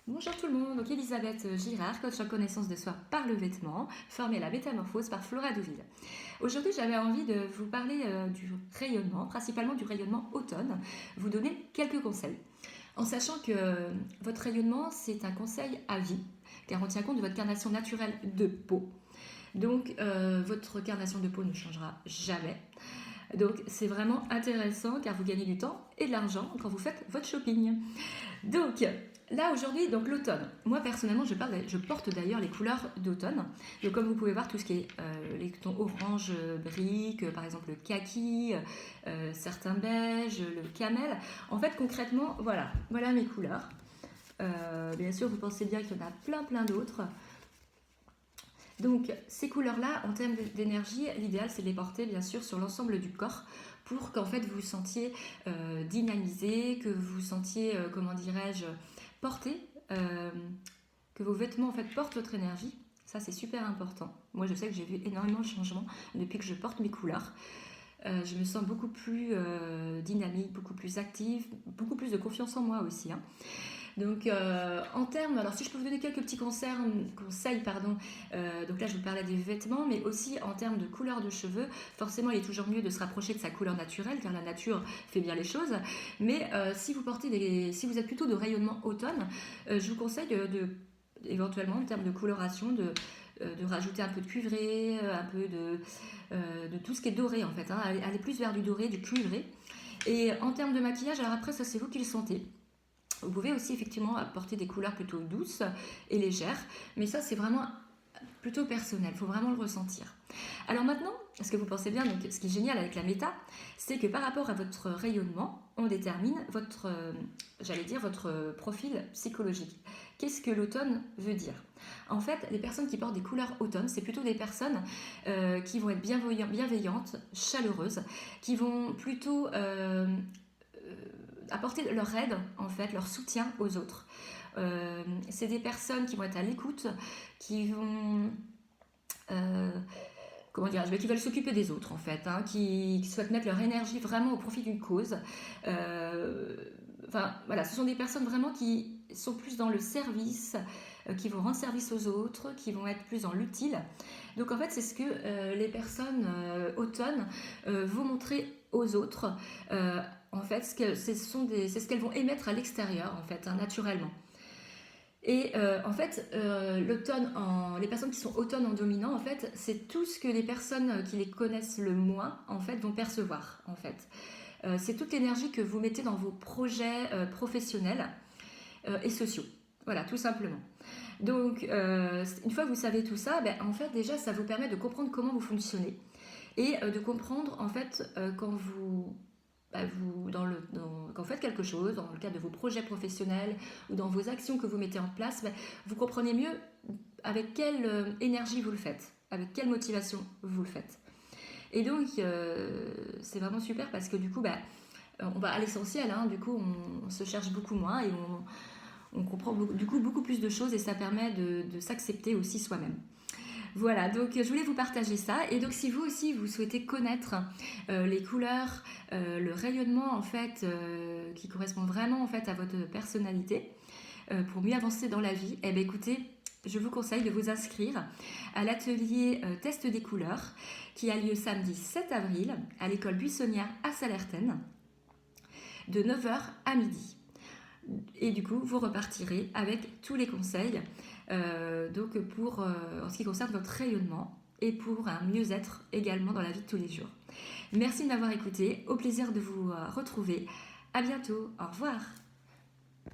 Bonjour tout le monde, donc Elisabeth Girard, coach en connaissance de soi par le vêtement, formée à la métamorphose par Flora Deauville. Aujourd'hui, j'avais envie de vous parler du rayonnement, principalement du rayonnement automne, vous donner quelques conseils. En sachant que votre rayonnement, c'est un conseil à vie, car on tient compte de votre carnation naturelle de peau. Donc, votre carnation de peau ne changera jamais. Donc, c'est vraiment intéressant car vous gagnez du temps et de l'argent quand vous faites votre shopping. Donc, là aujourd'hui, donc l'automne. Moi personnellement, je porte d'ailleurs les couleurs d'automne. Donc comme vous pouvez voir, tout ce qui est les tons orange, brique, par exemple le kaki, certains beiges, le camel. En fait, concrètement, voilà mes couleurs. Bien sûr, vous pensez bien qu'il y en a plein d'autres. Donc ces couleurs-là, en termes d'énergie, l'idéal c'est de les porter bien sûr sur l'ensemble du corps pour qu'en fait vous vous sentiez dynamisé, que vous vous sentiez, comment dirais-je, porté, que vos vêtements en fait portent votre énergie. Ça c'est super important. Moi je sais que j'ai vu énormément de changements depuis que je porte mes couleurs. Je me sens beaucoup plus dynamique, beaucoup plus active, beaucoup plus de confiance en moi aussi, hein. Donc, en termes, alors si je peux vous donner quelques petits conseils, pardon, donc là je vous parlais des vêtements, mais aussi en termes de couleur de cheveux, forcément il est toujours mieux de se rapprocher de sa couleur naturelle, car la nature fait bien les choses. Mais si vous êtes plutôt de rayonnement automne, je vous conseille éventuellement en termes de coloration, de rajouter un peu de cuivré, un peu de tout ce qui est doré en fait, hein, aller plus vers du doré, du cuivré. Et en termes de maquillage, alors après ça c'est vous qui le sentez. Vous pouvez aussi effectivement apporter des couleurs plutôt douces et légères, mais ça c'est vraiment plutôt personnel, il faut vraiment le ressentir. Alors maintenant, ce que vous pensez bien, donc ce qui est génial avec la méta, c'est que par rapport à votre rayonnement, on détermine votre profil psychologique. Qu'est-ce que l'automne veut dire? En fait, les personnes qui portent des couleurs automne, c'est plutôt des personnes qui vont être bienveillantes, chaleureuses, qui vont plutôt apporter leur aide, en fait, leur soutien aux autres. C'est des personnes qui vont être à l'écoute, qui vont qui veulent s'occuper des autres en fait, hein, qui souhaitent mettre leur énergie vraiment au profit d'une cause. Voilà, ce sont des personnes vraiment qui sont plus dans le service, qui vont rendre service aux autres, qui vont être plus dans l'utile. Donc en fait, c'est ce que les personnes automne vont montrer aux autres. En fait, c'est ce qu'elles vont émettre à l'extérieur, en fait, hein, naturellement. Et en fait, les personnes qui sont automne en dominant, en fait, c'est tout ce que les personnes qui les connaissent le moins, en fait, vont percevoir, en fait. C'est toute l'énergie que vous mettez dans vos projets professionnels et sociaux. Voilà, tout simplement. Donc, une fois que vous savez tout ça, en fait, déjà, ça vous permet de comprendre comment vous fonctionnez et de comprendre, en fait, quand quand vous faites quelque chose, dans le cadre de vos projets professionnels ou dans vos actions que vous mettez en place, vous comprenez mieux avec quelle énergie vous le faites, avec quelle motivation vous le faites. Et donc, c'est vraiment super parce que du coup, on va à l'essentiel, hein, du coup, on se cherche beaucoup moins et on comprend beaucoup plus de choses et ça permet de s'accepter aussi soi-même. Voilà, donc je voulais vous partager ça. Et donc si vous aussi vous souhaitez connaître les couleurs, le rayonnement en fait qui correspond vraiment en fait à votre personnalité pour mieux avancer dans la vie, eh bien écoutez, je vous conseille de vous inscrire à l'atelier test des couleurs qui a lieu samedi 7 avril à l'école buissonnière à Salertaine de 9h à midi. Et du coup, vous repartirez avec tous les conseils en ce qui concerne votre rayonnement et pour un mieux-être également dans la vie de tous les jours. Merci de m'avoir écouté, au plaisir de vous retrouver. À bientôt, au revoir.